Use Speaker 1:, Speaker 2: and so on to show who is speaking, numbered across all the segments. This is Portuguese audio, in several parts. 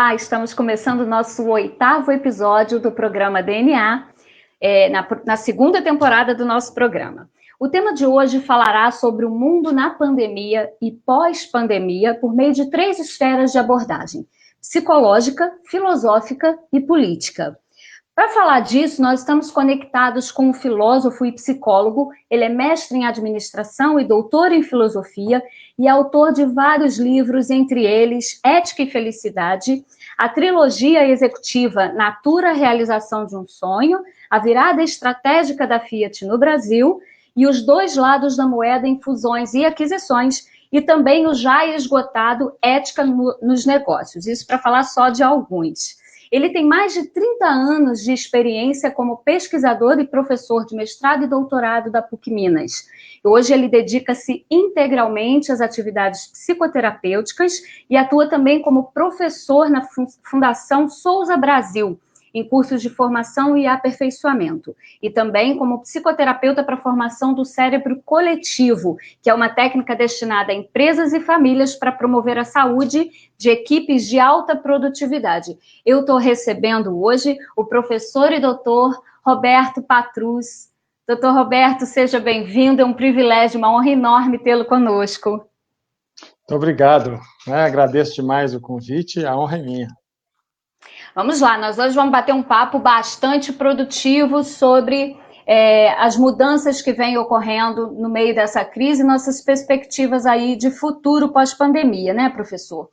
Speaker 1: Olá, estamos começando o nosso 8º episódio do programa DNA, na segunda temporada do nosso programa. O tema de hoje falará sobre o mundo na pandemia e pós-pandemia por meio de 3 esferas de abordagem: psicológica, filosófica e política. Para falar disso, nós estamos conectados com um filósofo e psicólogo. Ele é mestre em administração e doutor em filosofia e autor de vários livros, entre eles Ética e Felicidade, a trilogia executiva Natura, Realização de um Sonho, a virada estratégica da Fiat no Brasil e os 2 lados da moeda em fusões e aquisições, e também o já esgotado Ética nos Negócios. Isso para falar só de alguns. Ele tem mais de 30 anos de experiência como pesquisador e professor de mestrado e doutorado da PUC Minas. Hoje ele dedica-se integralmente às atividades psicoterapêuticas e atua também como professor na Fundação Souza Brasil, em cursos de formação e aperfeiçoamento, e também como psicoterapeuta para a formação do cérebro coletivo, que é uma técnica destinada a empresas e famílias para promover a saúde de equipes de alta produtividade. Eu estou recebendo hoje o professor e doutor Roberto Patrus. Doutor Roberto, seja bem-vindo, é um privilégio, uma honra enorme tê-lo conosco.
Speaker 2: Muito obrigado, agradeço demais o convite, a honra é minha.
Speaker 1: Vamos lá, nós hoje vamos bater um papo bastante produtivo sobre as mudanças que vêm ocorrendo no meio dessa crise e nossas perspectivas aí de futuro pós-pandemia, né, professor?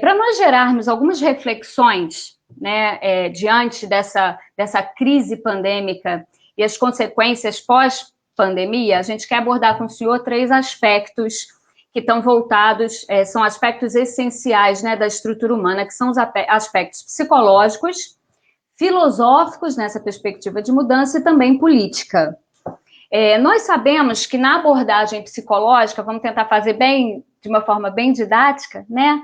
Speaker 1: Para nós gerarmos algumas reflexões, né, diante dessa crise pandêmica e as consequências pós-pandemia, a gente quer abordar com o senhor 3 aspectos que estão voltados, são aspectos essenciais, né, da estrutura humana, que são os aspectos psicológicos, filosóficos, nessa perspectiva de mudança, e também política. Nós sabemos que na abordagem psicológica, vamos tentar fazer de uma forma bem didática, né?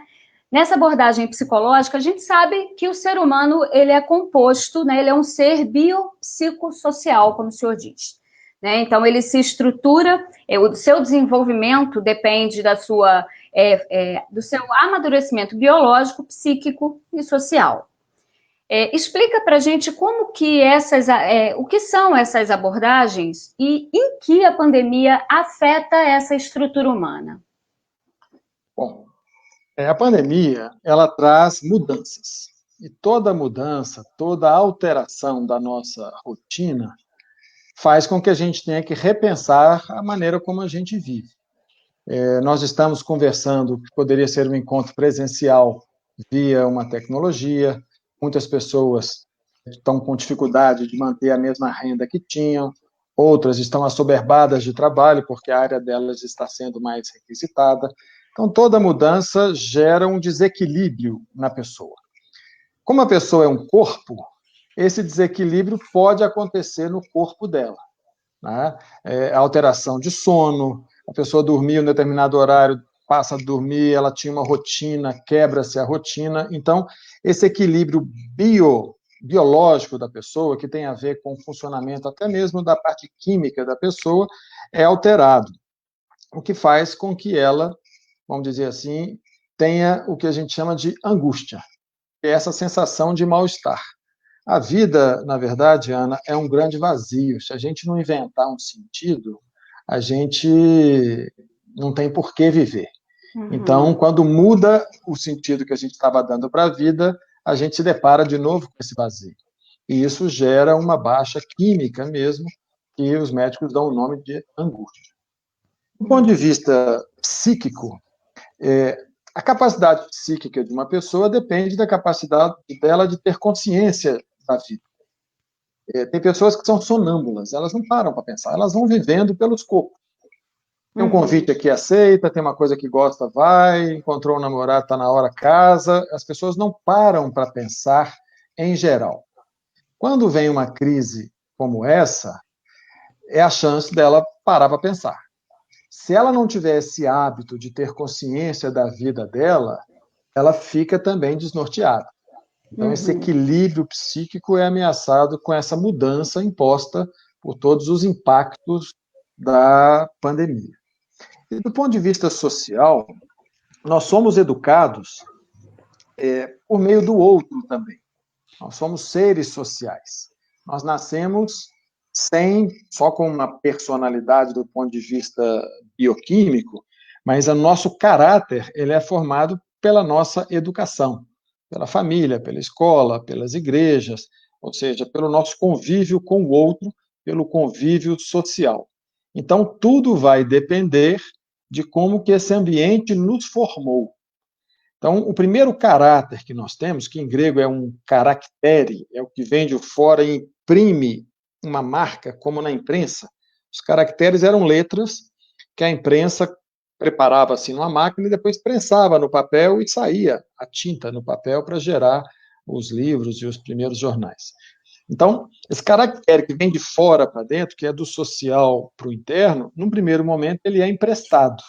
Speaker 1: Nessa abordagem psicológica, a gente sabe que o ser humano ele é composto, né, ele é um ser biopsicossocial, como o senhor diz. Né? Então, ele se estrutura, o seu desenvolvimento depende do seu amadurecimento biológico, psíquico e social. Explica para a gente como que o que são essas abordagens e em que a pandemia afeta essa estrutura humana.
Speaker 2: Bom, a pandemia, ela traz mudanças. E toda mudança, toda alteração da nossa rotina faz com que a gente tenha que repensar a maneira como a gente vive. Nós estamos conversando, que poderia ser um encontro presencial via uma tecnologia, muitas pessoas estão com dificuldade de manter a mesma renda que tinham, outras estão assoberbadas de trabalho porque a área delas está sendo mais requisitada. Então, toda mudança gera um desequilíbrio na pessoa. Como a pessoa é um corpo, esse desequilíbrio pode acontecer no corpo dela. Né? A alteração de sono, a pessoa dormia em um determinado horário, passa a dormir, ela tinha uma rotina, quebra-se a rotina. Então, esse equilíbrio biológico da pessoa, que tem a ver com o funcionamento até mesmo da parte química da pessoa, é alterado, o que faz com que ela, vamos dizer assim, tenha o que a gente chama de angústia, que é essa sensação de mal-estar. A vida, na verdade, Ana, é um grande vazio. Se a gente não inventar um sentido, a gente não tem por que viver. Uhum. Então, quando muda o sentido que a gente estava dando para a vida, a gente se depara de novo com esse vazio. E isso gera uma baixa química mesmo, que os médicos dão o nome de angústia. Do ponto de vista psíquico, a capacidade psíquica de uma pessoa depende da capacidade dela de ter consciência da vida. Tem pessoas que são sonâmbulas, elas não param para pensar, elas vão vivendo pelos corpos. Tem um convite aqui, aceita, tem uma coisa que gosta, vai, encontrou um namorado, está na hora, casa. As pessoas não param para pensar em geral. Quando vem uma crise como essa, é a chance dela parar para pensar. Se ela não tiver esse hábito de ter consciência da vida dela, ela fica também desnorteada. Então, esse equilíbrio psíquico é ameaçado com essa mudança imposta por todos os impactos da pandemia. E do ponto de vista social, nós somos educados por meio do outro também. Nós somos seres sociais. Nós nascemos só com uma personalidade do ponto de vista bioquímico, mas o nosso caráter ele é formado pela nossa educação, pela família, pela escola, pelas igrejas, ou seja, pelo nosso convívio com o outro, pelo convívio social. Então, tudo vai depender de como que esse ambiente nos formou. Então, o primeiro caráter que nós temos, que em grego é um caractere, é o que vem de fora e imprime uma marca, como na imprensa. Os caracteres eram letras que a imprensa preparava assim numa máquina e depois prensava no papel e saía a tinta no papel para gerar os livros e os primeiros jornais. Então, esse caractere que vem de fora para dentro, que é do social para o interno, num primeiro momento ele é emprestado.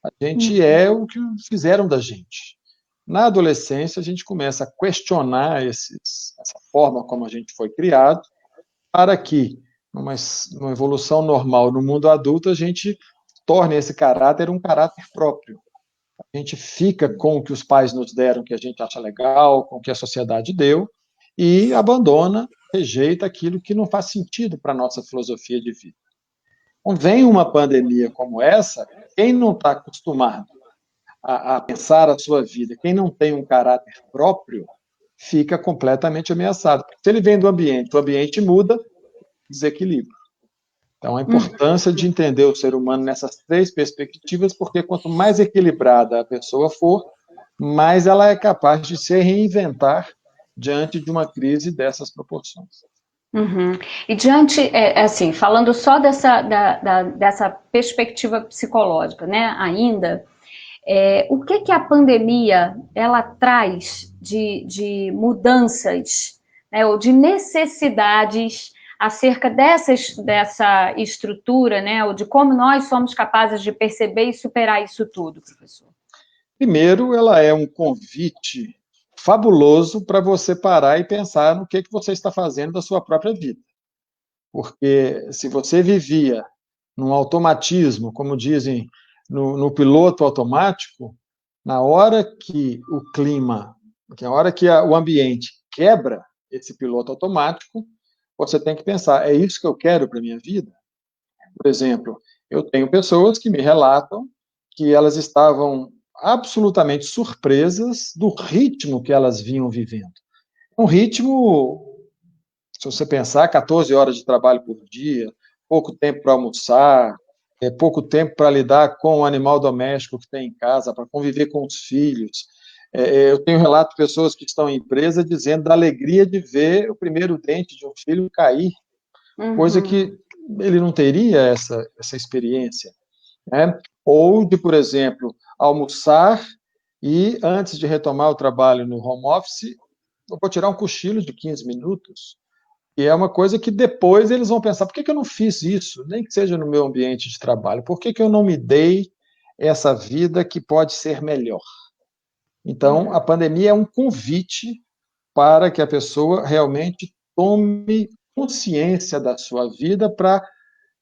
Speaker 2: A gente é o que fizeram da gente. Na adolescência, a gente começa a questionar essa forma como a gente foi criado, para que, numa evolução normal no mundo adulto, a gente torne esse caráter um caráter próprio. A gente fica com o que os pais nos deram, que a gente acha legal, com o que a sociedade deu, e abandona, rejeita aquilo que não faz sentido para a nossa filosofia de vida. Então, vem uma pandemia como essa, quem não está acostumado a pensar a sua vida, quem não tem um caráter próprio, fica completamente ameaçado. Se ele vem do ambiente, o ambiente muda, desequilíbrio. Então, a importância de entender o ser humano nessas três perspectivas, porque quanto mais equilibrada a pessoa for, mais ela é capaz de se reinventar diante de uma crise dessas proporções.
Speaker 1: Uhum. E diante, assim, falando só dessa perspectiva psicológica, né, ainda, o que a pandemia, ela traz de mudanças, né, ou de necessidades acerca dessa estrutura, né, ou de como nós somos capazes de perceber e superar isso tudo, professor?
Speaker 2: Primeiro, ela é um convite fabuloso para você parar e pensar no que você está fazendo da sua própria vida. Porque se você vivia num automatismo, como dizem, no piloto automático, na hora que o clima, na hora que o ambiente quebra esse piloto automático, você tem que pensar, é isso que eu quero para a minha vida? Por exemplo, eu tenho pessoas que me relatam que elas estavam absolutamente surpresas do ritmo que elas vinham vivendo. Um ritmo, se você pensar, 14 horas de trabalho por dia, pouco tempo para almoçar, pouco tempo para lidar com o animal doméstico que tem em casa, para conviver com os filhos. Eu tenho relato de pessoas que estão em empresa dizendo da alegria de ver o primeiro dente de um filho cair, coisa que ele não teria essa experiência. Né? Ou de, por exemplo, almoçar e, antes de retomar o trabalho no home office, eu vou tirar um cochilo de 15 minutos. E é uma coisa que depois eles vão pensar, por que eu não fiz isso? Nem que seja no meu ambiente de trabalho. Por que eu não me dei essa vida que pode ser melhor? Então, a pandemia é um convite para que a pessoa realmente tome consciência da sua vida para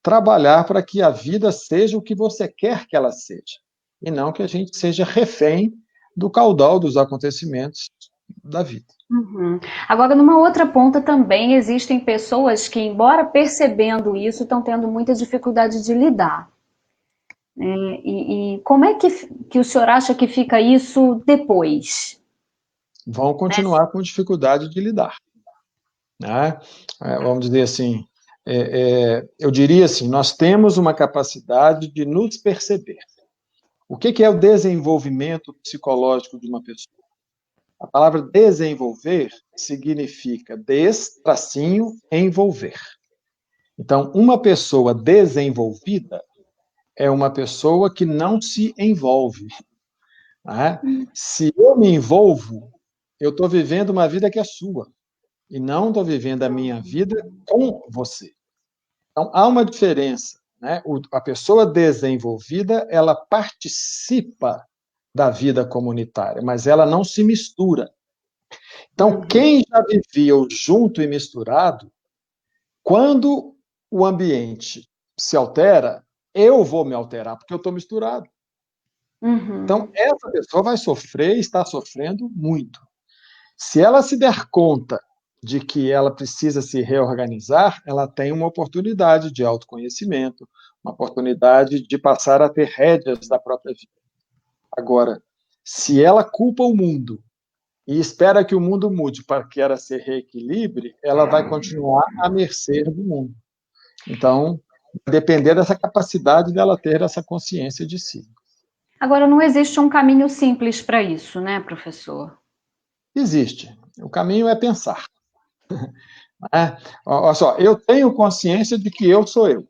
Speaker 2: trabalhar para que a vida seja o que você quer que ela seja, e não que a gente seja refém do caudal dos acontecimentos da vida.
Speaker 1: Uhum. Agora, numa outra ponta também existem pessoas que, embora percebendo isso, estão tendo muita dificuldade de lidar. E como é que o senhor acha que fica isso depois?
Speaker 2: Vão continuar com dificuldade de lidar. Né? Vamos dizer assim, eu diria assim, nós temos uma capacidade de nos perceber. O que é o desenvolvimento psicológico de uma pessoa? A palavra desenvolver significa envolver. Então, uma pessoa desenvolvida é uma pessoa que não se envolve. Né? Se eu me envolvo, eu estou vivendo uma vida que é sua, e não estou vivendo a minha vida com você. Então, há uma diferença. Né? A pessoa desenvolvida, ela participa da vida comunitária, mas ela não se mistura. Então, quem já vivia o junto e misturado, quando o ambiente se altera, eu vou me alterar, porque eu estou misturado. Então, essa pessoa vai sofrer e está sofrendo muito. Se ela se der conta de que ela precisa se reorganizar, ela tem uma oportunidade de autoconhecimento, uma oportunidade de passar a ter rédeas da própria vida. Agora, se ela culpa o mundo e espera que o mundo mude para que ela se reequilibre, ela vai continuar à mercê do mundo. Então, depender dessa capacidade dela ter essa consciência de si.
Speaker 1: Agora, não existe um caminho simples para isso, né, professor?
Speaker 2: Existe. O caminho é pensar. Olha só, eu tenho consciência de que eu sou eu.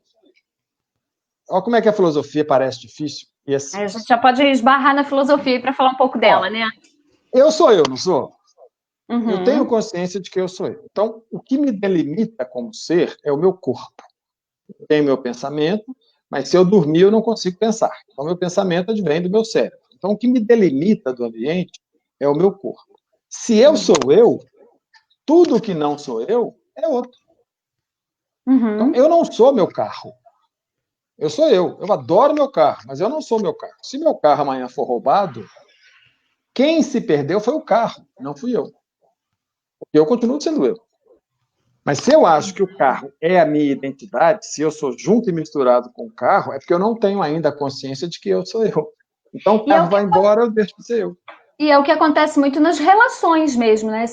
Speaker 2: Olha como é que a filosofia parece difícil. E assim,
Speaker 1: A gente já pode esbarrar na filosofia para falar um pouco dela, né?
Speaker 2: Eu sou eu, não sou?
Speaker 1: Uhum.
Speaker 2: Eu tenho consciência de que eu sou eu. Então, o que me delimita como ser é o meu corpo. Eu tenho meu pensamento, mas se eu dormir, eu não consigo pensar. Então, meu pensamento advém do meu cérebro. Então, o que me delimita do ambiente é o meu corpo. Se eu sou eu, tudo que não sou eu é outro.
Speaker 1: Uhum.
Speaker 2: Então, eu não sou meu carro. Eu sou eu. Eu adoro meu carro, mas eu não sou meu carro. Se meu carro amanhã for roubado, quem se perdeu foi o carro, não fui eu. Porque eu continuo sendo eu. Mas se eu acho que o carro é a minha identidade, se eu sou junto e misturado com o carro, é porque eu não tenho ainda a consciência de que eu sou eu. Então o carro vai embora, eu deixo de ser eu.
Speaker 1: E é o que acontece muito nas relações mesmo, né?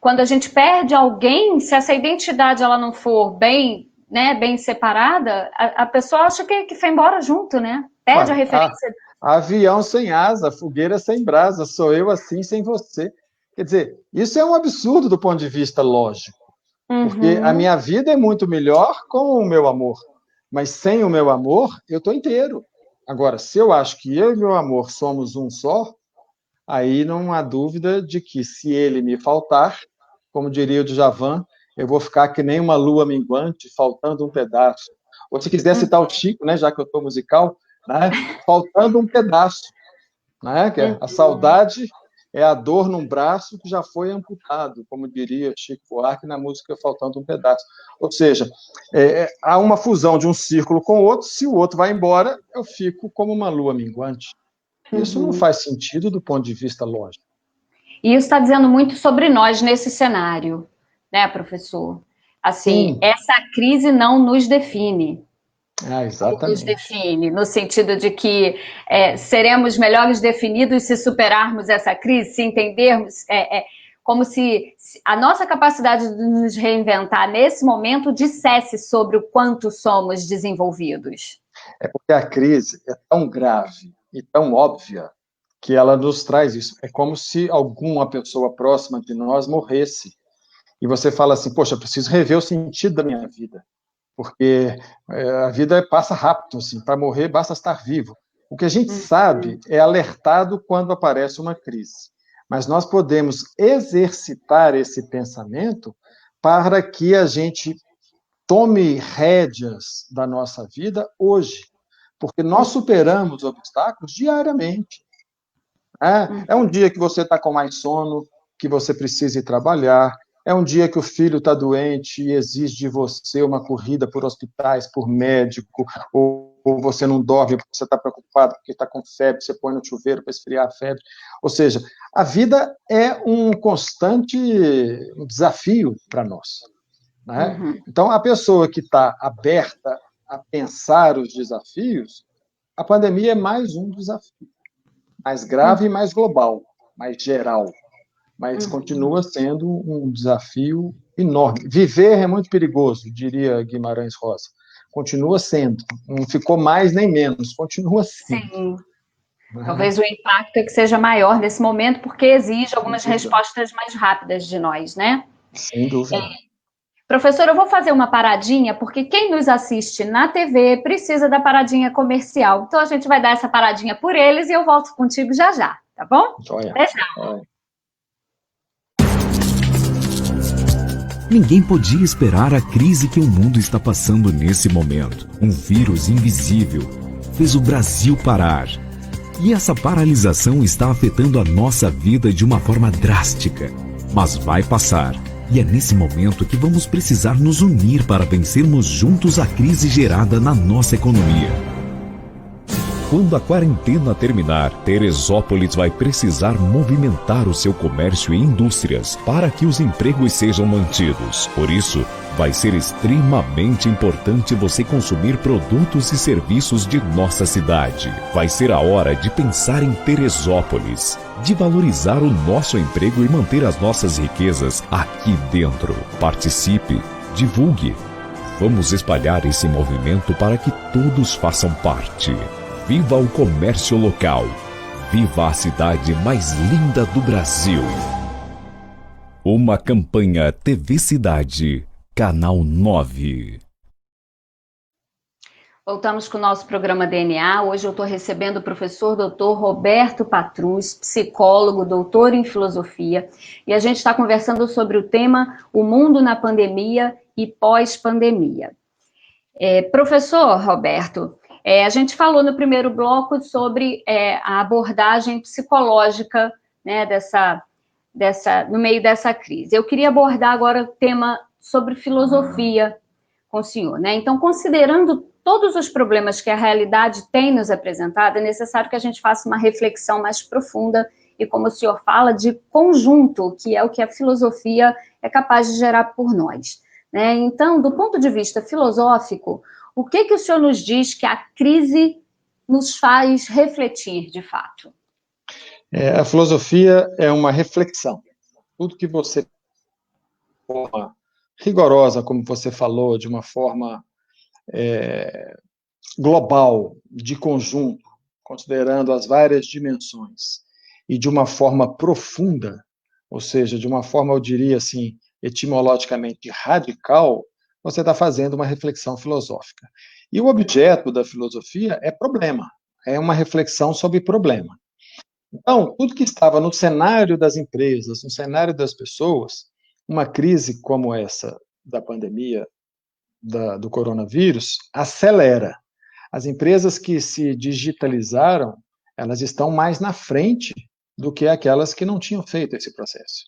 Speaker 1: Quando a gente perde alguém, se essa identidade ela não for bem, né, bem separada, a pessoa acha que foi embora junto, né? Perde a referência.
Speaker 2: Avião sem asa, fogueira sem brasa, sou eu assim sem você. Quer dizer, isso é um absurdo do ponto de vista lógico. Porque a minha vida é muito melhor com o meu amor. Mas sem o meu amor, eu estou inteiro. Agora, se eu acho que eu e meu amor somos um só, aí não há dúvida de que se ele me faltar, como diria o Djavan, eu vou ficar que nem uma lua minguante, faltando um pedaço. Ou se quiser citar o Chico, né, já que eu estou musical, né, faltando um pedaço. Né, que a saudade é a dor num braço que já foi amputado, como diria Chico Buarque na música Faltando um Pedaço. Ou seja, há uma fusão de um círculo com o outro, se o outro vai embora, eu fico como uma lua minguante. Isso não faz sentido do ponto de vista lógico.
Speaker 1: E isso está dizendo muito sobre nós nesse cenário, né, professor? Assim, sim, essa crise não nos define.
Speaker 2: Exatamente.
Speaker 1: Nos define, no sentido de que seremos melhores definidos se superarmos essa crise, se entendermos, como se a nossa capacidade de nos reinventar nesse momento dissesse sobre o quanto somos desenvolvidos.
Speaker 2: É porque a crise é tão grave e tão óbvia que ela nos traz isso. É como se alguma pessoa próxima de nós morresse e você fala assim, poxa, eu preciso rever o sentido da minha vida. Porque a vida passa rápido, assim, para morrer basta estar vivo. O que a gente sabe é alertado quando aparece uma crise. Mas nós podemos exercitar esse pensamento para que a gente tome rédeas da nossa vida hoje. Porque nós superamos obstáculos diariamente. É um dia que você está com mais sono, que você precisa ir trabalhar. É um dia que o filho está doente e exige de você uma corrida por hospitais, por médico, ou você não dorme porque você está preocupado, porque está com febre, você põe no chuveiro para esfriar a febre. Ou seja, a vida é um constante desafio para nós. Né? Então, a pessoa que está aberta a pensar os desafios, a pandemia é mais um desafio, mais grave e mais global, mais geral. Mas continua sendo um desafio enorme. Viver é muito perigoso, diria Guimarães Rosa. Continua sendo. Não ficou mais nem menos, continua sendo.
Speaker 1: Sim. Talvez o impacto é que seja maior nesse momento, porque exige algumas respostas mais rápidas de nós, né?
Speaker 2: Sem dúvida.
Speaker 1: Professor, eu vou fazer uma paradinha, porque quem nos assiste na TV precisa da paradinha comercial. Então, a gente vai dar essa paradinha por eles e eu volto contigo já já, tá bom? Até já.
Speaker 3: Ninguém podia esperar a crise que o mundo está passando nesse momento. Um vírus invisível fez o Brasil parar. E essa paralisação está afetando a nossa vida de uma forma drástica. Mas vai passar. E é nesse momento que vamos precisar nos unir para vencermos juntos a crise gerada na nossa economia. Quando a quarentena terminar, Teresópolis vai precisar movimentar o seu comércio e indústrias para que os empregos sejam mantidos. Por isso, vai ser extremamente importante você consumir produtos e serviços de nossa cidade. Vai ser a hora de pensar em Teresópolis, de valorizar o nosso emprego e manter as nossas riquezas aqui dentro. Participe, divulgue. Vamos espalhar esse movimento para que todos façam parte. Viva o comércio local. Viva a cidade mais linda do Brasil. Uma campanha TV Cidade, Canal 9.
Speaker 1: Voltamos com o nosso programa DNA. Hoje eu estou recebendo o professor Dr. Roberto Patrus, psicólogo, doutor em filosofia, e a gente está conversando sobre o tema O Mundo na Pandemia e Pós-Pandemia. Professor Roberto, a gente falou no primeiro bloco sobre a abordagem psicológica, né, no meio dessa crise. Eu queria abordar agora o tema sobre filosofia com o senhor, né? Então, considerando todos os problemas que a realidade tem nos apresentado, é necessário que a gente faça uma reflexão mais profunda e, como o senhor fala, de conjunto, que é o que a filosofia é capaz de gerar por nós, né? Então, do ponto de vista filosófico, o que o senhor nos diz que a crise nos faz refletir, de fato?
Speaker 2: A filosofia é uma reflexão. Tudo que você, de forma rigorosa, como você falou, de uma forma global, de conjunto, considerando as várias dimensões, e de uma forma profunda, ou seja, de uma forma, eu diria assim, etimologicamente radical, você está fazendo uma reflexão filosófica. E o objeto da filosofia é problema, é uma reflexão sobre problema. Então, tudo que estava no cenário das empresas, no cenário das pessoas, uma crise como essa da pandemia, do coronavírus, acelera. As empresas que se digitalizaram, elas estão mais na frente do que aquelas que não tinham feito esse processo.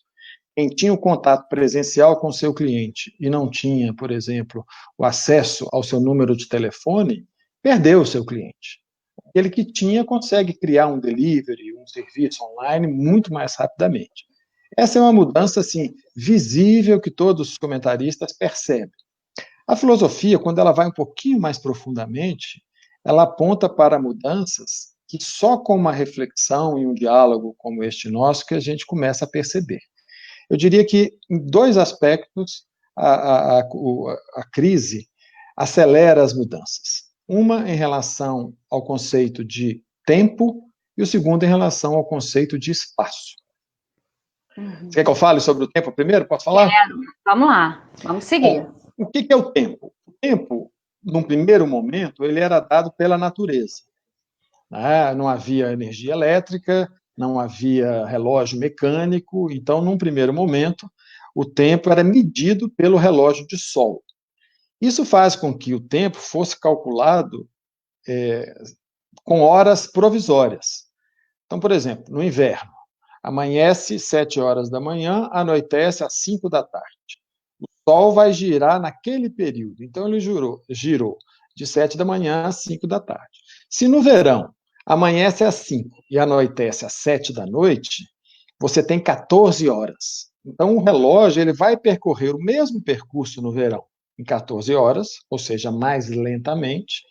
Speaker 2: Quem tinha o contato presencial com o seu cliente e não tinha, por exemplo, o acesso ao seu número de telefone, perdeu o seu cliente. Aquele que tinha consegue criar um delivery, um serviço online muito mais rapidamente. Essa é uma mudança assim, visível que todos os comentaristas percebem. A filosofia, quando ela vai um pouquinho mais profundamente, ela aponta para mudanças que só com uma reflexão e um diálogo como este nosso que a gente começa a perceber. Eu diria que, em dois aspectos, a crise acelera as mudanças. Uma em relação ao conceito de tempo e o segundo em relação ao conceito de espaço. Você quer que eu fale sobre o tempo primeiro? Posso falar?
Speaker 1: Quero. Vamos lá, vamos seguir.
Speaker 2: Bom, o que é o tempo? O tempo, num primeiro momento, ele era dado pela natureza. Não havia energia elétrica, não havia relógio mecânico, então, num primeiro momento, o tempo era medido pelo relógio de sol. Isso faz com que o tempo fosse calculado com horas provisórias. Então, por exemplo, no inverno, amanhece 7 horas da manhã, anoitece às 5 da tarde. O Sol vai girar naquele período. Então, ele girou de 7 da manhã às 5 da tarde. Se no verão amanhece às 5 e anoitece às 7 da noite, você tem 14 horas. Então, o relógio ele vai percorrer o mesmo percurso no verão, em 14 horas, ou seja, mais lentamente,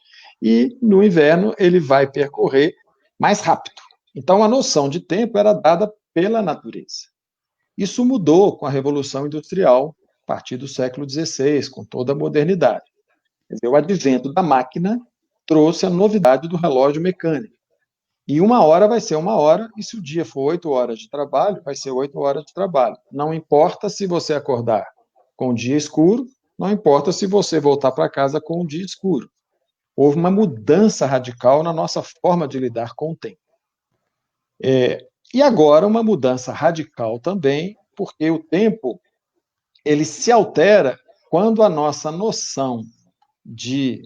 Speaker 2: e no inverno ele vai percorrer mais rápido. Então, a noção de tempo era dada pela natureza. Isso mudou com a Revolução Industrial, a partir do século XVI, com toda a modernidade. Quer dizer, o advento da máquina trouxe a novidade do relógio mecânico. E 1 hora vai ser 1 hora, e se o dia for 8 horas de trabalho, vai ser 8 horas de trabalho. Não importa se você acordar com o dia escuro, não importa se você voltar para casa com o dia escuro. Houve uma mudança radical na nossa forma de lidar com o tempo. E agora uma mudança radical também, porque o tempo ele se altera quando a nossa noção de...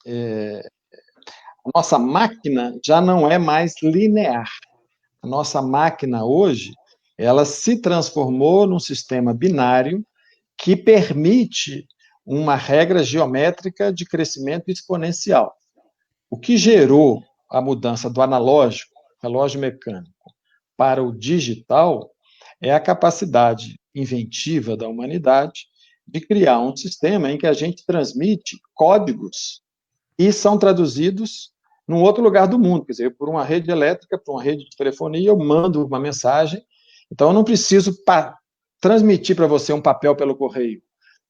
Speaker 2: a nossa máquina já não é mais linear. A nossa máquina hoje, ela se transformou num sistema binário que permite uma regra geométrica de crescimento exponencial. O que gerou a mudança do analógico, relógio mecânico, para o digital, é a capacidade inventiva da humanidade de criar um sistema em que a gente transmite códigos e são traduzidos num outro lugar do mundo, quer dizer, por uma rede elétrica, por uma rede de telefonia, eu mando uma mensagem, então eu não preciso transmitir para você um papel pelo correio.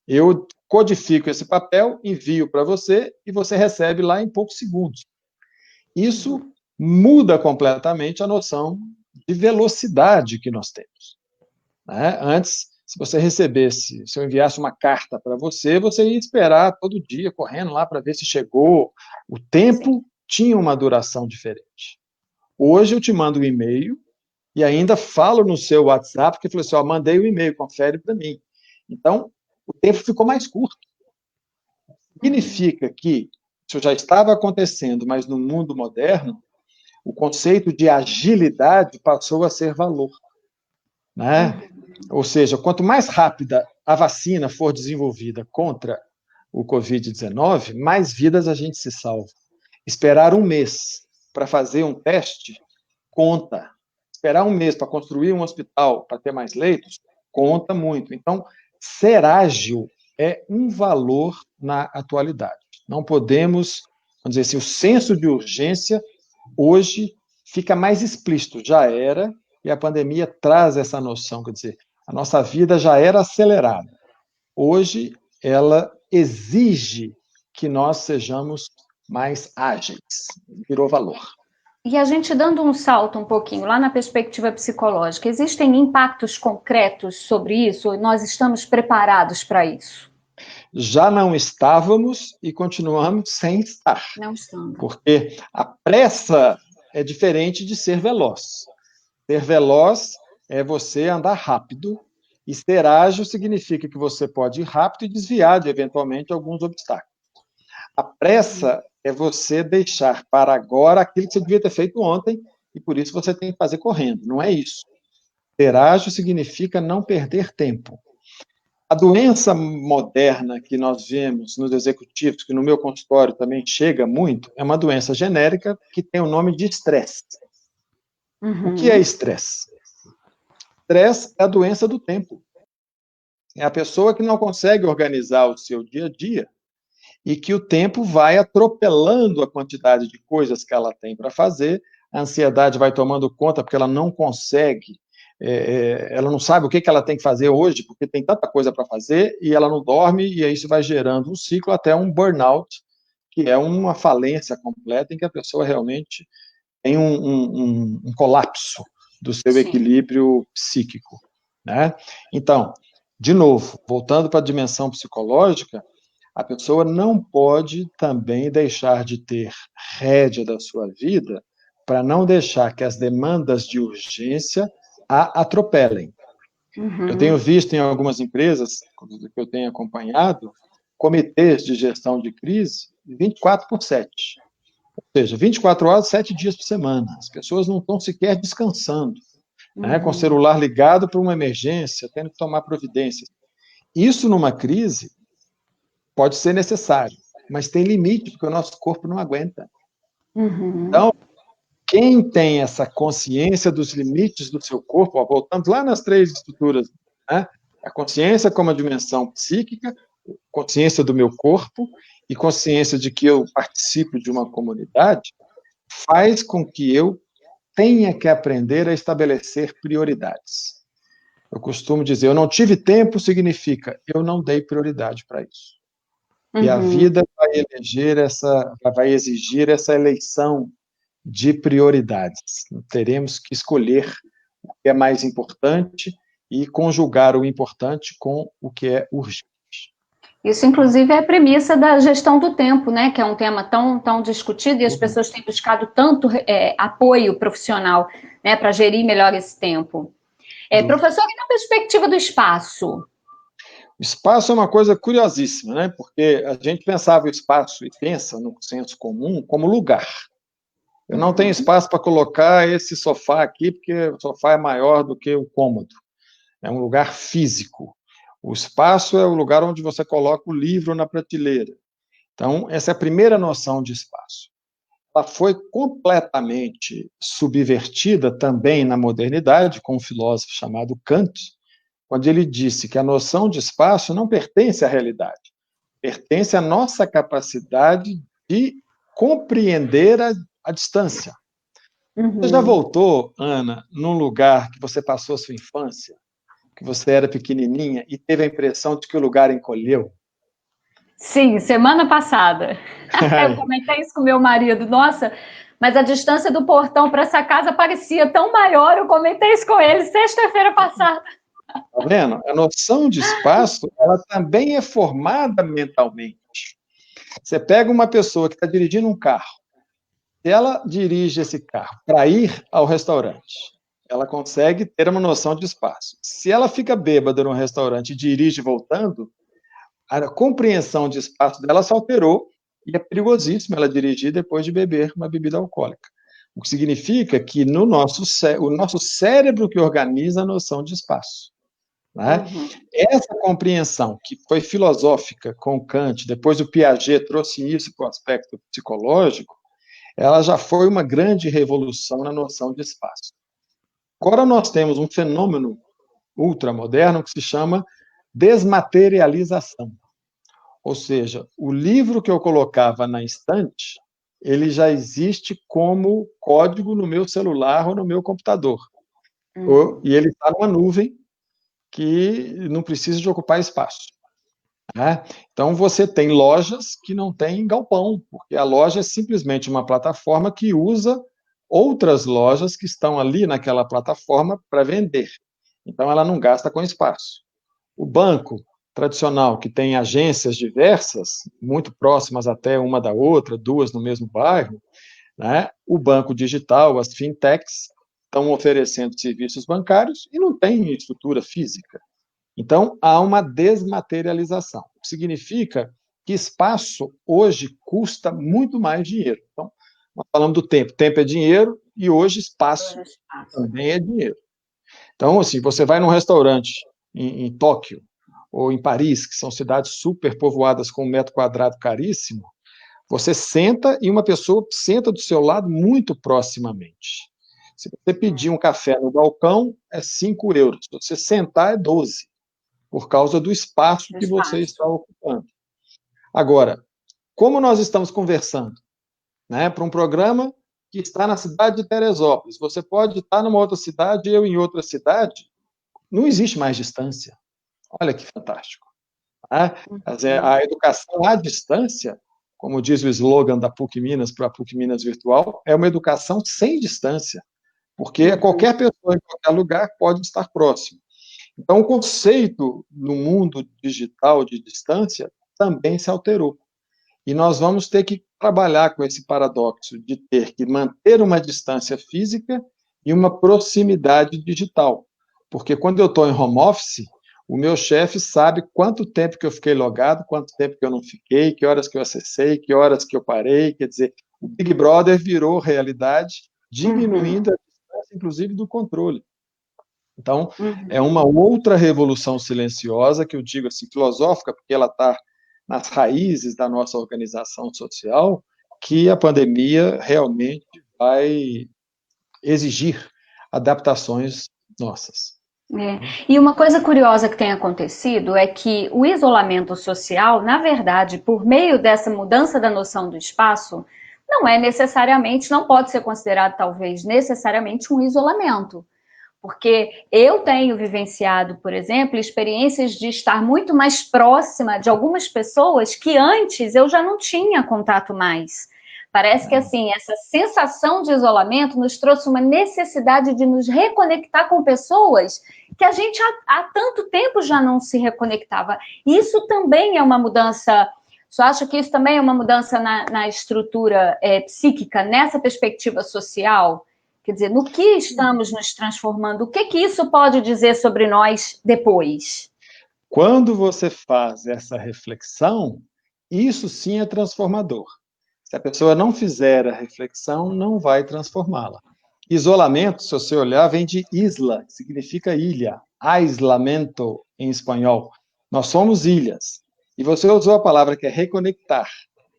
Speaker 2: Eu codifico esse papel, envio para você e você recebe lá em poucos segundos. Isso muda completamente a noção de velocidade que nós temos. Né? Antes, se você recebesse, se eu enviasse uma carta para você, você ia esperar todo dia, correndo lá para ver se chegou. O tempo tinha uma duração diferente. Hoje eu te mando um e-mail e ainda falo no seu WhatsApp, que falou assim, mandei o e-mail, confere para mim. Então, o tempo ficou mais curto. Significa que isso já estava acontecendo, mas no mundo moderno, o conceito de agilidade passou a ser valor. Né? Ou seja, quanto mais rápida a vacina for desenvolvida contra o Covid-19, mais vidas a gente se salva. Esperar um mês para fazer um teste, conta. Esperar um mês para construir um hospital, para ter mais leitos, conta muito. Então, ser ágil é um valor na atualidade. Não podemos, vamos dizer assim, o senso de urgência hoje fica mais explícito, já era, e a pandemia traz essa noção, quer dizer, a nossa vida já era acelerada. Hoje, ela exige que nós sejamos mais ágeis. Virou valor.
Speaker 1: E a gente dando um salto um pouquinho lá na perspectiva psicológica, existem impactos concretos sobre isso? Ou nós estamos preparados para isso?
Speaker 2: Já não estávamos e continuamos sem estar.
Speaker 1: Não estamos.
Speaker 2: Porque a pressa é diferente de ser veloz. Ser veloz é você andar rápido, e ser ágil significa que você pode ir rápido e desviar de, eventualmente, alguns obstáculos. A pressa é você deixar para agora aquilo que você devia ter feito ontem, e por isso você tem que fazer correndo. Não é isso. Ser ágil significa não perder tempo. A doença moderna que nós vemos nos executivos, que no meu consultório também chega muito, é uma doença genérica que tem o nome de estresse. O que é estresse? Estresse é a doença do tempo. É a pessoa que não consegue organizar o seu dia a dia e que o tempo vai atropelando a quantidade de coisas que ela tem para fazer, a ansiedade vai tomando conta porque ela não consegue, ela não sabe o que ela tem que fazer hoje, porque tem tanta coisa para fazer, e ela não dorme, e aí isso vai gerando um ciclo até um burnout, que é uma falência completa em que a pessoa realmente tem um colapso do seu equilíbrio psíquico. Né? Então, de novo, voltando para a dimensão psicológica, a pessoa não pode também deixar de ter rédea da sua vida para não deixar que as demandas de urgência a atropelem. Eu tenho visto em algumas empresas que eu tenho acompanhado, comitês de gestão de crise 24/7. Ou seja, 24 horas, 7 dias por semana. As pessoas não estão sequer descansando, né, com o celular ligado para uma emergência, tendo que tomar providências. Isso, numa crise, pode ser necessário, mas tem limite, porque o nosso corpo não aguenta. Então, quem tem essa consciência dos limites do seu corpo, voltando lá nas 3 estruturas, né, a consciência como a dimensão psíquica, consciência do meu corpo e consciência de que eu participo de uma comunidade, faz com que eu tenha que aprender a estabelecer prioridades. Eu costumo dizer, eu não tive tempo, significa, eu não dei prioridade para isso. E a vida vai exigir essa eleição de prioridades. Teremos que escolher o que é mais importante e conjugar o importante com o que é urgente.
Speaker 1: Isso, inclusive, é a premissa da gestão do tempo, né? Que é um tema tão discutido e as pessoas têm buscado tanto apoio profissional, né, para gerir melhor esse tempo. Professor, e na perspectiva do espaço?
Speaker 2: O espaço é uma coisa curiosíssima, né? Porque a gente pensava o espaço e pensa no senso comum como lugar. Eu não tenho espaço para colocar esse sofá aqui, porque o sofá é maior do que o cômodo. É um lugar físico. O espaço é o lugar onde você coloca o livro na prateleira. Então, essa é a primeira noção de espaço. ela foi completamente subvertida também na modernidade, com um filósofo chamado Kant, quando ele disse que a noção de espaço não pertence à realidade, pertence à nossa capacidade de compreender a distância. Você já voltou, Ana, num lugar que você passou a sua infância, que você era pequenininha e teve a impressão de que o lugar encolheu?
Speaker 1: Sim, semana passada. Eu comentei isso com meu marido. Nossa, mas a distância do portão para essa casa parecia tão maior. Eu comentei isso com ele sexta-feira passada.
Speaker 2: Tá vendo? A noção de espaço, ela também é formada mentalmente. Você pega uma pessoa que está dirigindo um carro, se ela dirige esse carro para ir ao restaurante, ela consegue ter uma noção de espaço. Se ela fica bêbada no restaurante e dirige voltando, a compreensão de espaço dela se alterou e é perigosíssimo ela dirigir depois de beber uma bebida alcoólica. O que significa que o nosso cérebro que organiza a noção de espaço. Né? Essa compreensão, que foi filosófica com Kant, depois o Piaget trouxe isso para o aspecto psicológico, ela já foi uma grande revolução na noção de espaço. Agora nós temos um fenômeno ultramoderno que se chama desmaterialização. Ou seja, o livro que eu colocava na estante, ele já existe como código no meu celular ou no meu computador. E ele está numa nuvem que não precisa de ocupar espaço. Né? Então, você tem lojas que não têm galpão, porque a loja é simplesmente uma plataforma que usa outras lojas que estão ali naquela plataforma para vender. Então, ela não gasta com espaço. O banco tradicional, que tem agências diversas, muito próximas até uma da outra, duas no mesmo bairro, né? O banco digital, as fintechs, estão oferecendo serviços bancários e não tem estrutura física. Então, há uma desmaterialização, o que significa que espaço hoje custa muito mais dinheiro. Então, nós falamos do tempo. Tempo é dinheiro e hoje espaço também é dinheiro. Então, assim, você vai num restaurante em Tóquio ou em Paris, que são cidades super povoadas com 1 metro quadrado caríssimo, você senta e uma pessoa senta do seu lado muito proximamente. Se você pedir um café no balcão, é 5 euros. Se você sentar, é 12, por causa do espaço que você está ocupando. Agora, como nós estamos conversando, né, para um programa que está na cidade de Teresópolis, você pode estar numa outra cidade, eu em outra cidade, não existe mais distância. Olha que fantástico. Né? A educação à distância, como diz o slogan da PUC Minas para a PUC Minas Virtual, é uma educação sem distância, porque qualquer pessoa em qualquer lugar pode estar próximo. Então, o conceito no mundo digital de distância também se alterou. E nós vamos ter que trabalhar com esse paradoxo de ter que manter uma distância física e uma proximidade digital. Porque quando eu estou em home office, o meu chefe sabe quanto tempo que eu fiquei logado, quanto tempo que eu não fiquei, que horas que eu acessei, que horas que eu parei. Quer dizer, o Big Brother virou realidade, diminuindo a distância, inclusive, do controle. Então, é uma outra revolução silenciosa, que eu digo assim, filosófica, porque ela está nas raízes da nossa organização social, que a pandemia realmente vai exigir adaptações nossas.
Speaker 1: E uma coisa curiosa que tem acontecido é que o isolamento social, na verdade, por meio dessa mudança da noção do espaço, não pode ser considerado talvez necessariamente um isolamento. Porque eu tenho vivenciado, por exemplo, experiências de estar muito mais próxima de algumas pessoas que antes eu já não tinha contato mais. Parece que, assim, essa sensação de isolamento nos trouxe uma necessidade de nos reconectar com pessoas que a gente há tanto tempo já não se reconectava. Isso também é uma mudança. Você acha que isso também é uma mudança na estrutura psíquica, nessa perspectiva social? Quer dizer, no que estamos nos transformando? O que isso pode dizer sobre nós depois?
Speaker 2: Quando você faz essa reflexão, isso sim é transformador. Se a pessoa não fizer a reflexão, não vai transformá-la. Isolamento, se você olhar, vem de isla, que significa ilha. Aislamento, em espanhol. Nós somos ilhas. E você usou a palavra que é reconectar.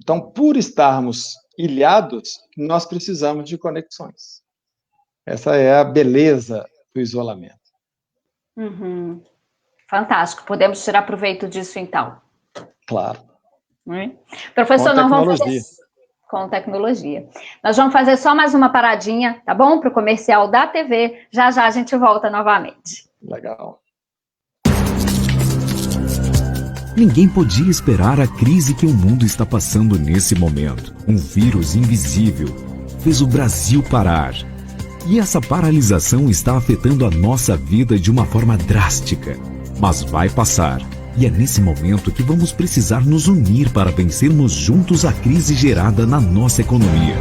Speaker 2: Então, por estarmos ilhados, nós precisamos de conexões. Essa é a beleza do isolamento.
Speaker 1: Uhum. Fantástico. Podemos tirar proveito disso, então.
Speaker 2: Claro.
Speaker 1: Professor, nós vamos fazer... Com tecnologia. Nós vamos fazer só mais uma paradinha, tá bom? Para o comercial da TV. Já já a gente volta novamente.
Speaker 2: Legal.
Speaker 3: Ninguém podia esperar a crise que o mundo está passando nesse momento. Um vírus invisível fez o Brasil parar. E essa paralisação está afetando a nossa vida de uma forma drástica. Mas vai passar. E é nesse momento que vamos precisar nos unir para vencermos juntos a crise gerada na nossa economia.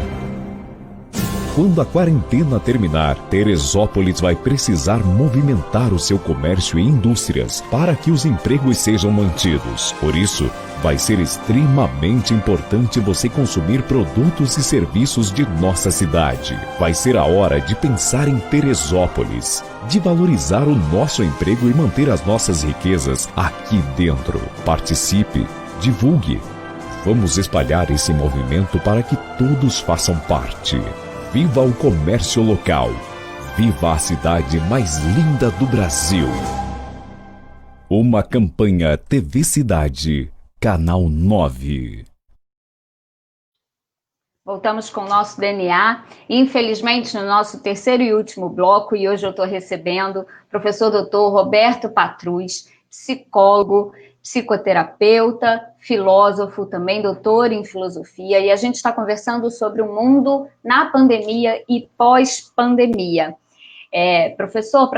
Speaker 3: Quando a quarentena terminar, Teresópolis vai precisar movimentar o seu comércio e indústrias para que os empregos sejam mantidos. Por isso, vai ser extremamente importante você consumir produtos e serviços de nossa cidade. Vai ser a hora de pensar em Teresópolis, de valorizar o nosso emprego e manter as nossas riquezas aqui dentro. Participe, divulgue. Vamos espalhar esse movimento para que todos façam parte. Viva o comércio local. Viva a cidade mais linda do Brasil. Uma campanha TV Cidade, Canal 9.
Speaker 1: Voltamos com o nosso DNA. Infelizmente, no nosso terceiro e último bloco, e hoje eu estou recebendo o professor doutor Roberto Patrus, psicólogo, psicoterapeuta, filósofo, também doutor em filosofia, e a gente está conversando sobre o mundo na pandemia e pós-pandemia. Professor,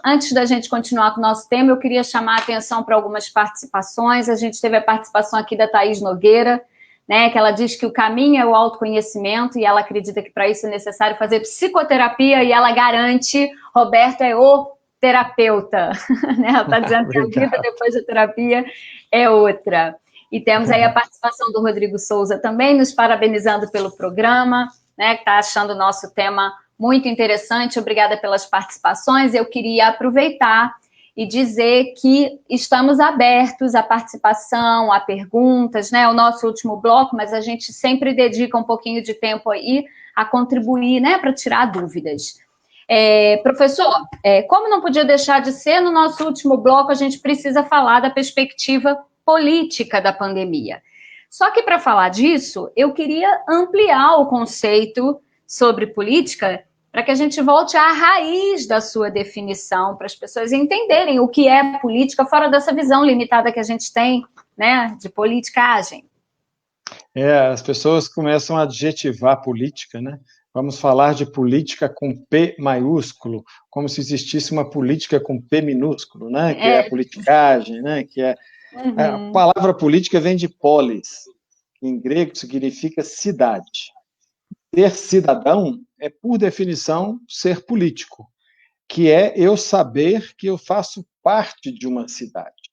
Speaker 1: antes da gente continuar com o nosso tema, eu queria chamar a atenção para algumas participações. A gente teve a participação aqui da Thaís Nogueira, né, que ela diz que o caminho é o autoconhecimento e ela acredita que para isso é necessário fazer psicoterapia e ela garante, Roberto é o terapeuta, né? Ela está dizendo que a vida depois da terapia é outra. E temos aí a participação do Rodrigo Souza também, nos parabenizando pelo programa, né? Que está achando o nosso tema muito interessante. Obrigada pelas participações. Eu queria aproveitar e dizer que estamos abertos à participação, a perguntas, né? O nosso último bloco, mas a gente sempre dedica um pouquinho de tempo aí a contribuir, né? Para tirar dúvidas. Professor, como não podia deixar de ser, no nosso último bloco a gente precisa falar da perspectiva política da pandemia. Só que para falar disso, eu queria ampliar o conceito sobre política para que a gente volte à raiz da sua definição, para as pessoas entenderem o que é política fora dessa visão limitada que a gente tem, né, de politicagem.
Speaker 2: As pessoas começam a adjetivar política, né? Vamos falar de política com P maiúsculo, como se existisse uma política com P minúsculo, né? Que é a politicagem, né? Que é... A palavra política vem de polis, que em grego significa cidade. Ser cidadão é, por definição, ser político, que é eu saber que eu faço parte de uma cidade.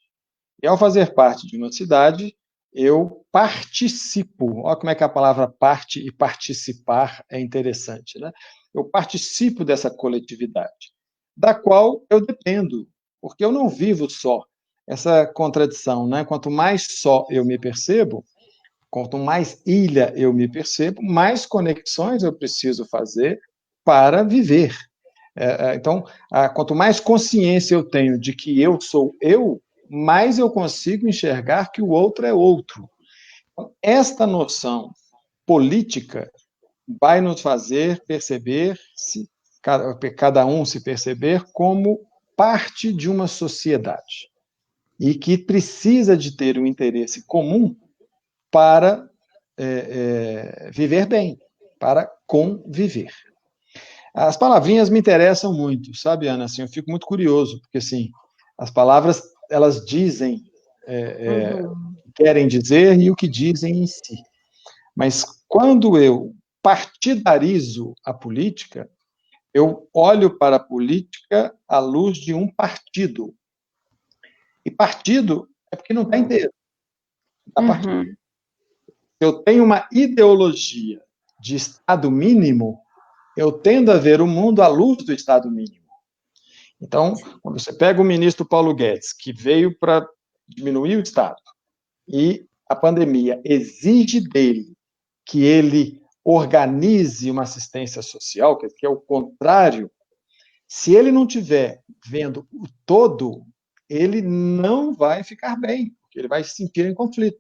Speaker 2: E ao fazer parte de uma cidade, eu participo. Olha como é que a palavra parte e participar é interessante, né? Eu participo dessa coletividade, da qual eu dependo, porque eu não vivo só. Essa contradição, né? Quanto mais só eu me percebo, quanto mais ilha eu me percebo, mais conexões eu preciso fazer para viver. Então, quanto mais consciência eu tenho de que eu sou eu, mais eu consigo enxergar que o outro é outro. Então, esta noção política vai nos fazer perceber, cada um se perceber como parte de uma sociedade e que precisa de ter um interesse comum para viver bem, para conviver. As palavrinhas me interessam muito, sabe, Ana? Assim, eu fico muito curioso, porque assim, as palavras elas dizem, querem dizer e o que dizem em si. Mas quando eu partidarizo a política, eu olho para a política à luz de um partido. E partido é porque não está inteiro. Se eu tenho uma ideologia de Estado mínimo, eu tendo a ver o mundo à luz do Estado mínimo. Então, quando você pega o ministro Paulo Guedes, que veio para diminuir o Estado, e a pandemia exige dele que ele organize uma assistência social, que é o contrário, se ele não estiver vendo o todo, ele não vai ficar bem, porque ele vai se sentir em conflito.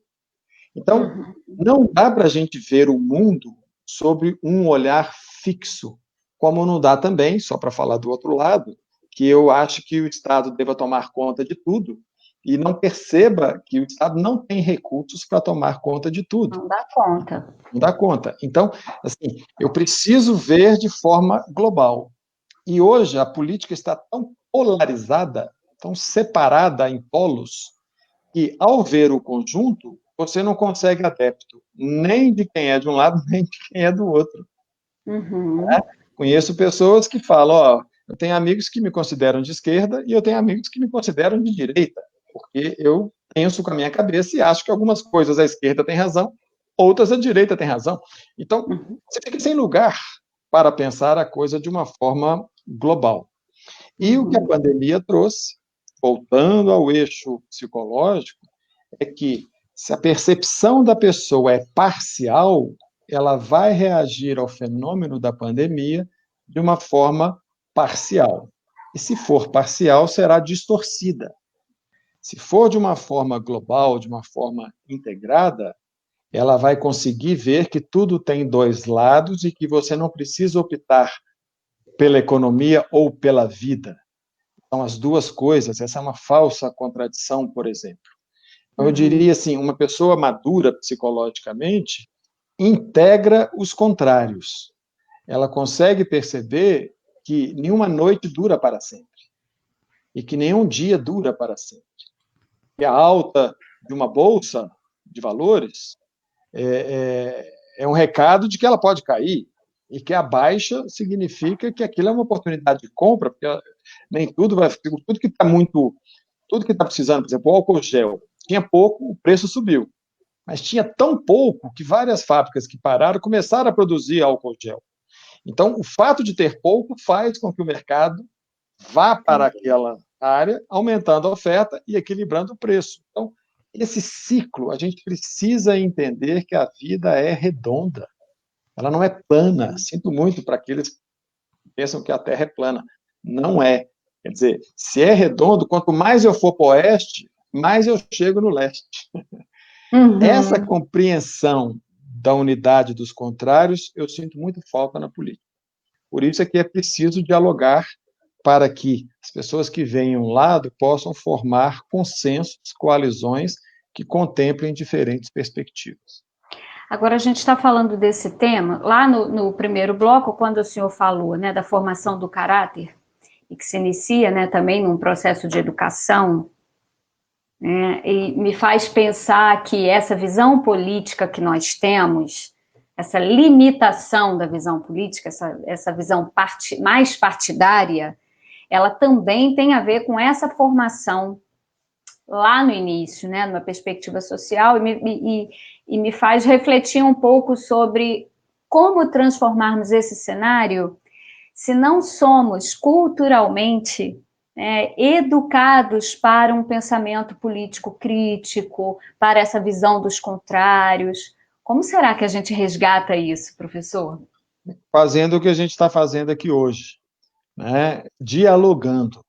Speaker 2: Então, não dá para a gente ver o mundo sobre um olhar fixo, como não dá também, só para falar do outro lado, que eu acho que o Estado deva tomar conta de tudo, e não perceba que o Estado não tem recursos para tomar conta de tudo.
Speaker 1: Não dá conta.
Speaker 2: Não dá conta. Então, assim, eu preciso ver de forma global. E hoje a política está tão polarizada, tão separada em polos, que ao ver o conjunto, você não consegue adepto nem de quem é de um lado, nem de quem é do outro. Né? Conheço pessoas que falam, ó, eu tenho amigos que me consideram de esquerda e eu tenho amigos que me consideram de direita, porque eu penso com a minha cabeça e acho que algumas coisas a esquerda tem razão, outras a direita tem razão. Então, você fica sem lugar para pensar a coisa de uma forma global. E o que a pandemia trouxe, voltando ao eixo psicológico, é que se a percepção da pessoa é parcial, ela vai reagir ao fenômeno da pandemia de uma forma parcial. E se for parcial, será distorcida. Se for de uma forma global, de uma forma integrada, ela vai conseguir ver que tudo tem dois lados e que você não precisa optar pela economia ou pela vida. São as duas coisas, essa é uma falsa contradição, por exemplo. Então, eu diria assim, uma pessoa madura psicologicamente integra os contrários. Ela consegue perceber que nenhuma noite dura para sempre e que nenhum dia dura para sempre. E a alta de uma bolsa de valores é um recado de que ela pode cair, e que a baixa significa que aquilo é uma oportunidade de compra, porque nem tudo vai... Tudo que está precisando, por exemplo, o álcool gel, tinha pouco, o preço subiu. Mas tinha tão pouco que várias fábricas que pararam começaram a produzir álcool gel. Então, o fato de ter pouco faz com que o mercado vá para aquela área, aumentando a oferta e equilibrando o preço. Então, esse ciclo, a gente precisa entender que a vida é redonda. Ela não é plana. Sinto muito para aqueles que pensam que a Terra é plana. Não é. Quer dizer, se é redondo, quanto mais eu for para o oeste, mais eu chego no leste. Essa compreensão da unidade dos contrários, eu sinto muito falta na política. Por isso é que é preciso dialogar para que as pessoas que veem um lado possam formar consensos, coalizões que contemplem diferentes perspectivas.
Speaker 1: Agora, a gente está falando desse tema, lá no primeiro bloco, quando o senhor falou, né, da formação do caráter, e que se inicia, né, também num processo de educação, né, e me faz pensar que essa visão política que nós temos, essa limitação da visão política, essa visão mais partidária, ela também tem a ver com essa formação lá no início, né, numa perspectiva social, e me faz refletir um pouco sobre como transformarmos esse cenário se não somos culturalmente educados para um pensamento político crítico, para essa visão dos contrários. Como será que a gente resgata isso, professor?
Speaker 2: Fazendo o que a gente está fazendo aqui hoje, né? Dialogando,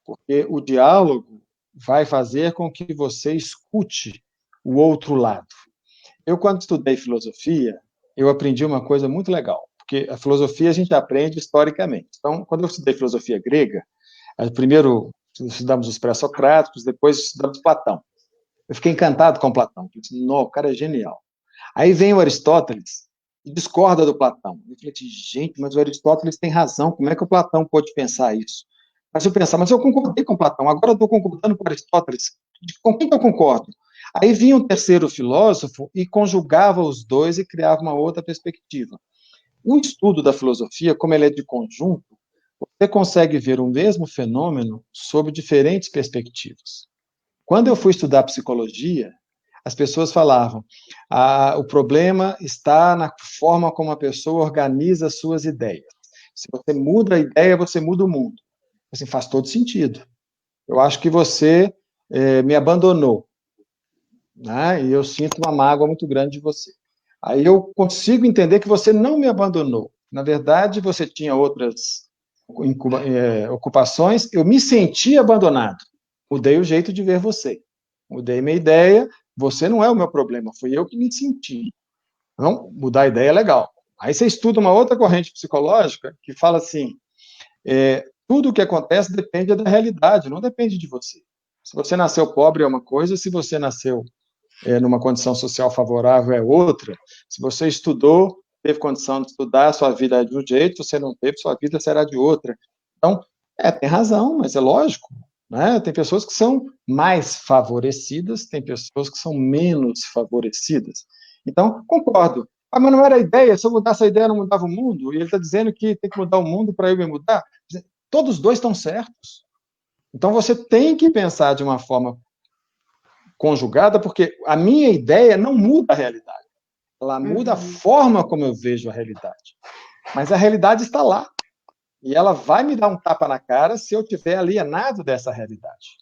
Speaker 2: porque o diálogo vai fazer com que você escute o outro lado. Eu, quando estudei filosofia, eu aprendi uma coisa muito legal, porque a filosofia a gente aprende historicamente. Então, quando eu estudei filosofia grega, primeiro estudamos os pré-socráticos, depois estudamos Platão. Eu fiquei encantado com Platão. Eu disse, não, o cara é genial. Aí vem o Aristóteles e discorda do Platão. Eu falei, gente, mas o Aristóteles tem razão, como é que o Platão pode pensar isso? Mas eu pensava, mas eu concordei com Platão, agora eu estou concordando com Aristóteles. Com quem que eu concordo? Aí vinha um terceiro filósofo e conjugava os dois e criava uma outra perspectiva. O estudo da filosofia, como ele é de conjunto, você consegue ver o mesmo fenômeno sob diferentes perspectivas. Quando eu fui estudar psicologia, as pessoas falavam, o problema está na forma como a pessoa organiza as suas ideias. Se você muda a ideia, você muda o mundo. Assim, faz todo sentido. Eu acho que você me abandonou, né? E eu sinto uma mágoa muito grande de você. Aí eu consigo entender que você não me abandonou. Na verdade, você tinha outras ocupações, eu me senti abandonado. Mudei o jeito de ver você. Mudei minha ideia, você não é o meu problema, fui eu que me senti. Então, mudar a ideia é legal. Aí você estuda uma outra corrente psicológica que fala assim, tudo o que acontece depende da realidade, não depende de você. Se você nasceu pobre é uma coisa, se você nasceu numa condição social favorável é outra. Se você estudou, teve condição de estudar, sua vida é de um jeito, se você não teve, sua vida será de outra. Então, tem razão, mas é lógico, né? Tem pessoas que são mais favorecidas, tem pessoas que são menos favorecidas. Então, concordo. Ah, mas não era a ideia, se eu mudasse a ideia, não mudava o mundo, e ele está dizendo que tem que mudar o mundo para eu me mudar. Todos os dois estão certos. Então, você tem que pensar de uma forma conjugada, porque a minha ideia não muda a realidade. Ela muda a forma como eu vejo a realidade. Mas a realidade está lá. E ela vai me dar um tapa na cara se eu estiver alienado dessa realidade.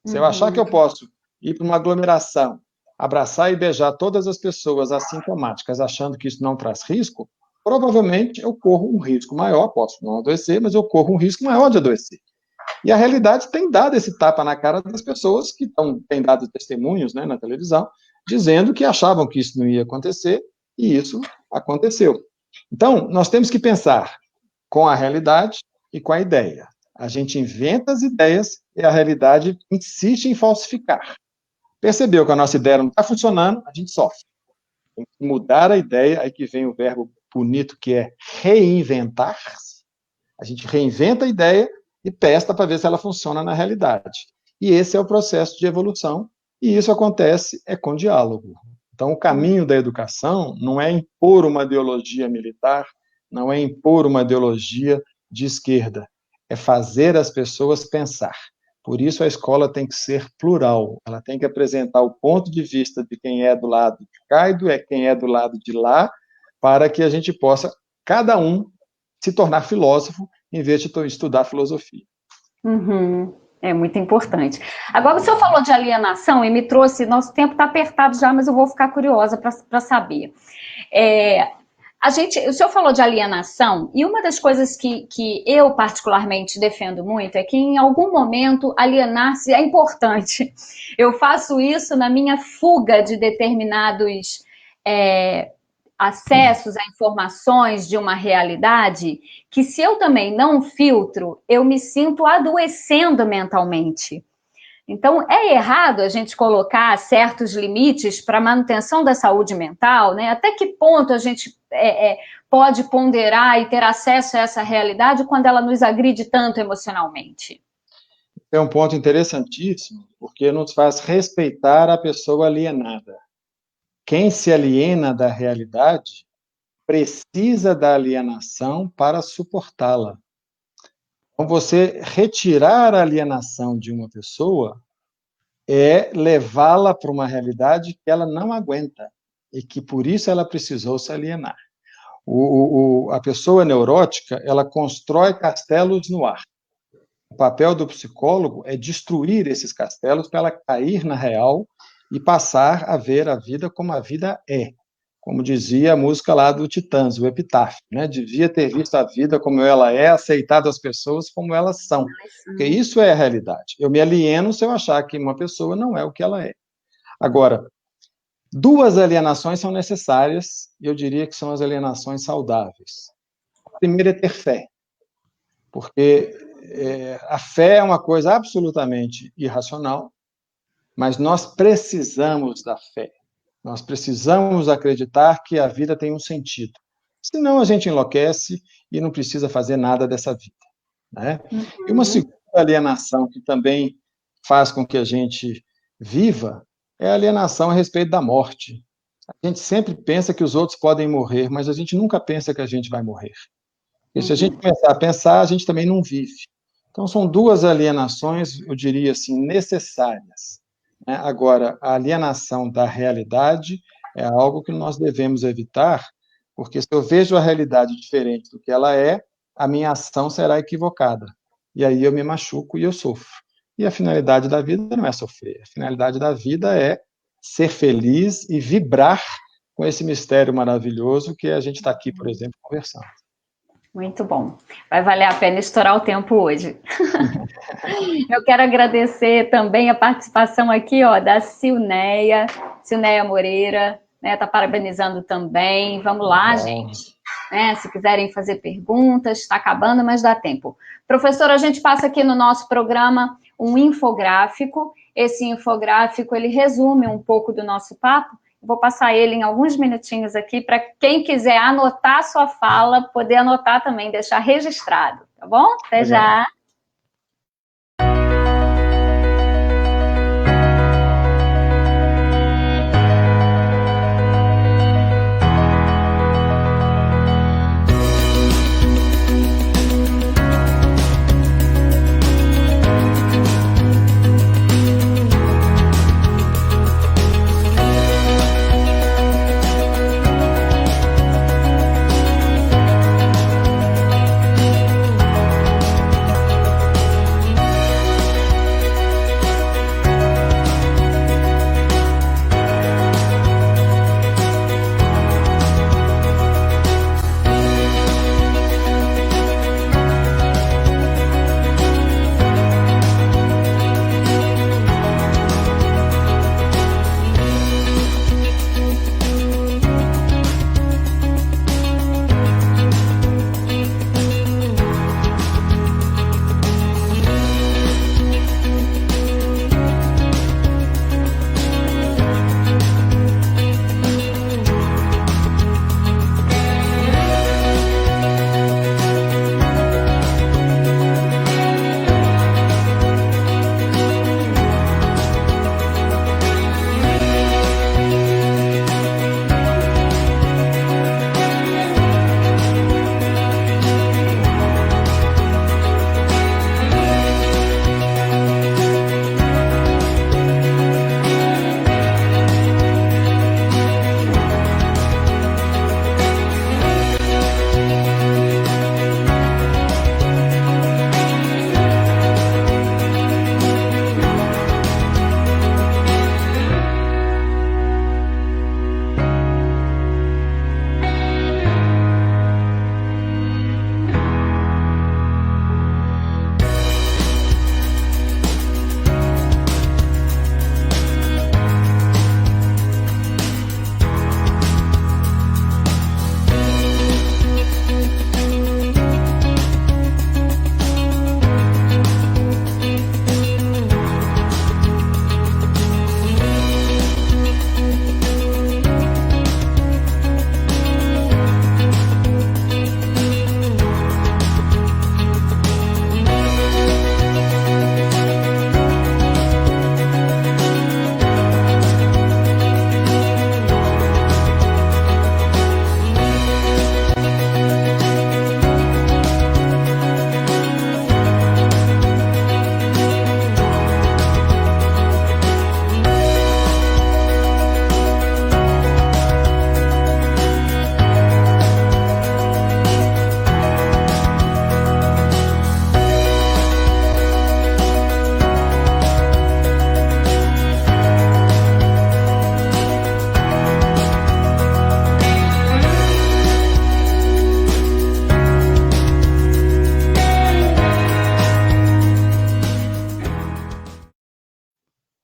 Speaker 2: Se eu achar que eu posso ir para uma aglomeração, abraçar e beijar todas as pessoas assintomáticas, achando que isso não traz risco, provavelmente eu corro um risco maior, posso não adoecer, mas eu corro um risco maior de adoecer. E a realidade tem dado esse tapa na cara das pessoas que têm dado testemunhos, né, na televisão, dizendo que achavam que isso não ia acontecer, e isso aconteceu. Então, nós temos que pensar com a realidade e com a ideia. A gente inventa as ideias e a realidade insiste em falsificar. Percebeu que a nossa ideia não está funcionando, a gente sofre. Tem que mudar a ideia, aí que vem o verbo bonito que é reinventar-se. A gente reinventa a ideia e testa para ver se ela funciona na realidade. E esse é o processo de evolução, e isso acontece com diálogo. Então, o caminho da educação não é impor uma ideologia militar, não é impor uma ideologia de esquerda, é fazer as pessoas pensar. Por isso, a escola tem que ser plural, ela tem que apresentar o ponto de vista de quem é do lado de cá e quem é do lado de lá, para que a gente possa, cada um, se tornar filósofo, em vez de estudar filosofia.
Speaker 1: É muito importante. Agora, o senhor falou de alienação e me trouxe, nosso tempo está apertado já, mas eu vou ficar curiosa para saber. O senhor falou de alienação, e uma das coisas que eu particularmente defendo muito é que em algum momento alienar-se é importante. Eu faço isso na minha fuga de determinados acessos a informações de uma realidade, que se eu também não filtro, eu me sinto adoecendo mentalmente. Então, é errado a gente colocar certos limites para a manutenção da saúde mental, né? Até que ponto a gente pode ponderar e ter acesso a essa realidade quando ela nos agride tanto emocionalmente?
Speaker 2: É um ponto interessantíssimo, porque nos faz respeitar a pessoa alienada. Quem se aliena da realidade precisa da alienação para suportá-la. Então, você retirar a alienação de uma pessoa é levá-la para uma realidade que ela não aguenta e que, por isso, ela precisou se alienar. A pessoa neurótica, ela constrói castelos no ar. O papel do psicólogo é destruir esses castelos para ela cair na real e passar a ver a vida como a vida é. Como dizia a música lá do Titãs, o Epitáfio, né? Devia ter visto a vida como ela é, aceitado as pessoas como elas são. Porque isso é a realidade. Eu me alieno se eu achar que uma pessoa não é o que ela é. Agora, duas alienações são necessárias, e eu diria que são as alienações saudáveis. A primeira é ter fé. Porque a fé é uma coisa absolutamente irracional, mas nós precisamos da fé. Nós precisamos acreditar que a vida tem um sentido. Senão a gente enlouquece e não precisa fazer nada dessa vida, né? E uma segunda alienação que também faz com que a gente viva é a alienação a respeito da morte. A gente sempre pensa que os outros podem morrer, mas a gente nunca pensa que a gente vai morrer. E se a gente começar a pensar, a gente também não vive. Então, são duas alienações, eu diria assim, necessárias. Agora, a alienação da realidade é algo que nós devemos evitar, porque se eu vejo a realidade diferente do que ela é, a minha ação será equivocada. E aí eu me machuco e eu sofro. E a finalidade da vida não é sofrer. A finalidade da vida é ser feliz e vibrar com esse mistério maravilhoso que a gente está aqui, por exemplo, conversando.
Speaker 1: Muito bom. Vai valer a pena estourar o tempo hoje. Eu quero agradecer também a participação aqui, ó, da Silneia Moreira, né, tá parabenizando também. Vamos lá, gente. Né, se quiserem fazer perguntas, está acabando, mas dá tempo. Professor, a gente passa aqui no nosso programa um infográfico. Esse infográfico, ele resume um pouco do nosso papo. Vou passar ele em alguns minutinhos aqui para quem quiser anotar sua fala, poder anotar também, deixar registrado, tá bom? Até já!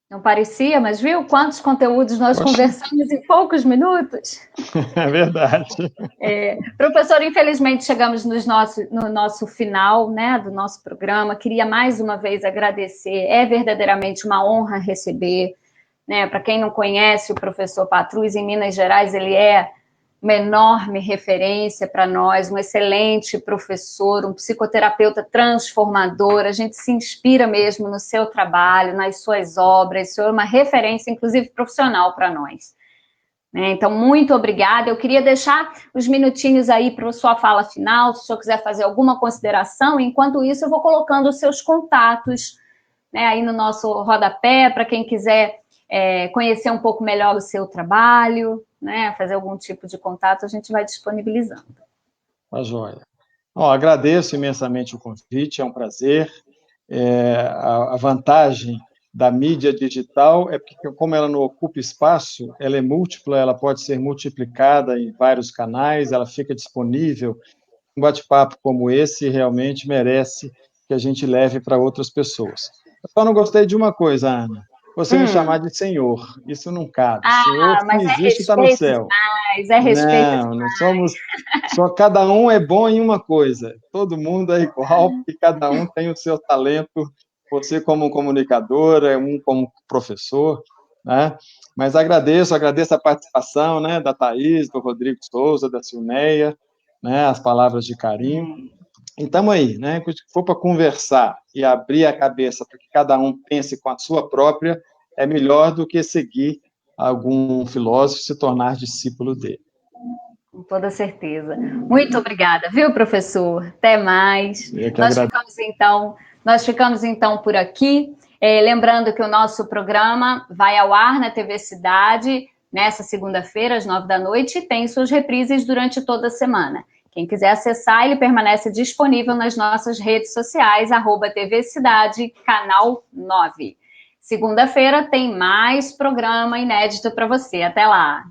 Speaker 1: Não parecia, mas viu quantos conteúdos nós conversamos em poucos minutos?
Speaker 2: É verdade.
Speaker 1: Professor, infelizmente chegamos no nosso final, né, do nosso programa. Queria mais uma vez agradecer. É verdadeiramente uma honra receber. Né? Para quem não conhece o professor Patrus, em Minas Gerais, ele é uma enorme referência para nós, um excelente professor, um psicoterapeuta transformador. A gente se inspira mesmo no seu trabalho, nas suas obras. O senhor é uma referência, inclusive, profissional para nós. Então, muito obrigada. Eu queria deixar os minutinhos aí para a sua fala final, se o senhor quiser fazer alguma consideração. Enquanto isso, eu vou colocando os seus contatos, né, aí no nosso rodapé, para quem quiser conhecer um pouco melhor o seu trabalho, né, fazer algum tipo de contato, a gente vai disponibilizando.
Speaker 2: Tá joia. Agradeço imensamente o convite, é um prazer. A vantagem da mídia digital é porque, como ela não ocupa espaço, ela é múltipla, ela pode ser multiplicada em vários canais, ela fica disponível. Um bate-papo como esse realmente merece que a gente leve para outras pessoas. Eu só não gostei de uma coisa, Ana. Você me chamar de senhor. Isso não cabe. Senhor, se não
Speaker 1: Mas é
Speaker 2: existe, está no
Speaker 1: respeito
Speaker 2: céu.
Speaker 1: demais, é respeito
Speaker 2: Não,
Speaker 1: demais.
Speaker 2: não somos. Só cada um é bom em uma coisa. Todo mundo é igual e cada um tem o seu talento. Você como comunicadora, um como professor, né? Mas agradeço a participação, né, da Thaís, do Rodrigo Souza, da Silneia, né, as palavras de carinho. E estamos aí, né? Se for para conversar e abrir a cabeça para que cada um pense com a sua própria, é melhor do que seguir algum filósofo e se tornar discípulo dele.
Speaker 1: Com toda certeza. Muito obrigada, viu, professor? Até mais. Nós ficamos então por aqui. Lembrando que o nosso programa vai ao ar na TV Cidade nessa segunda-feira, às 9 da noite, e tem suas reprises durante toda a semana. Quem quiser acessar, ele permanece disponível nas nossas redes sociais, @TV Cidade, canal 9. Segunda-feira tem mais programa inédito para você. Até lá!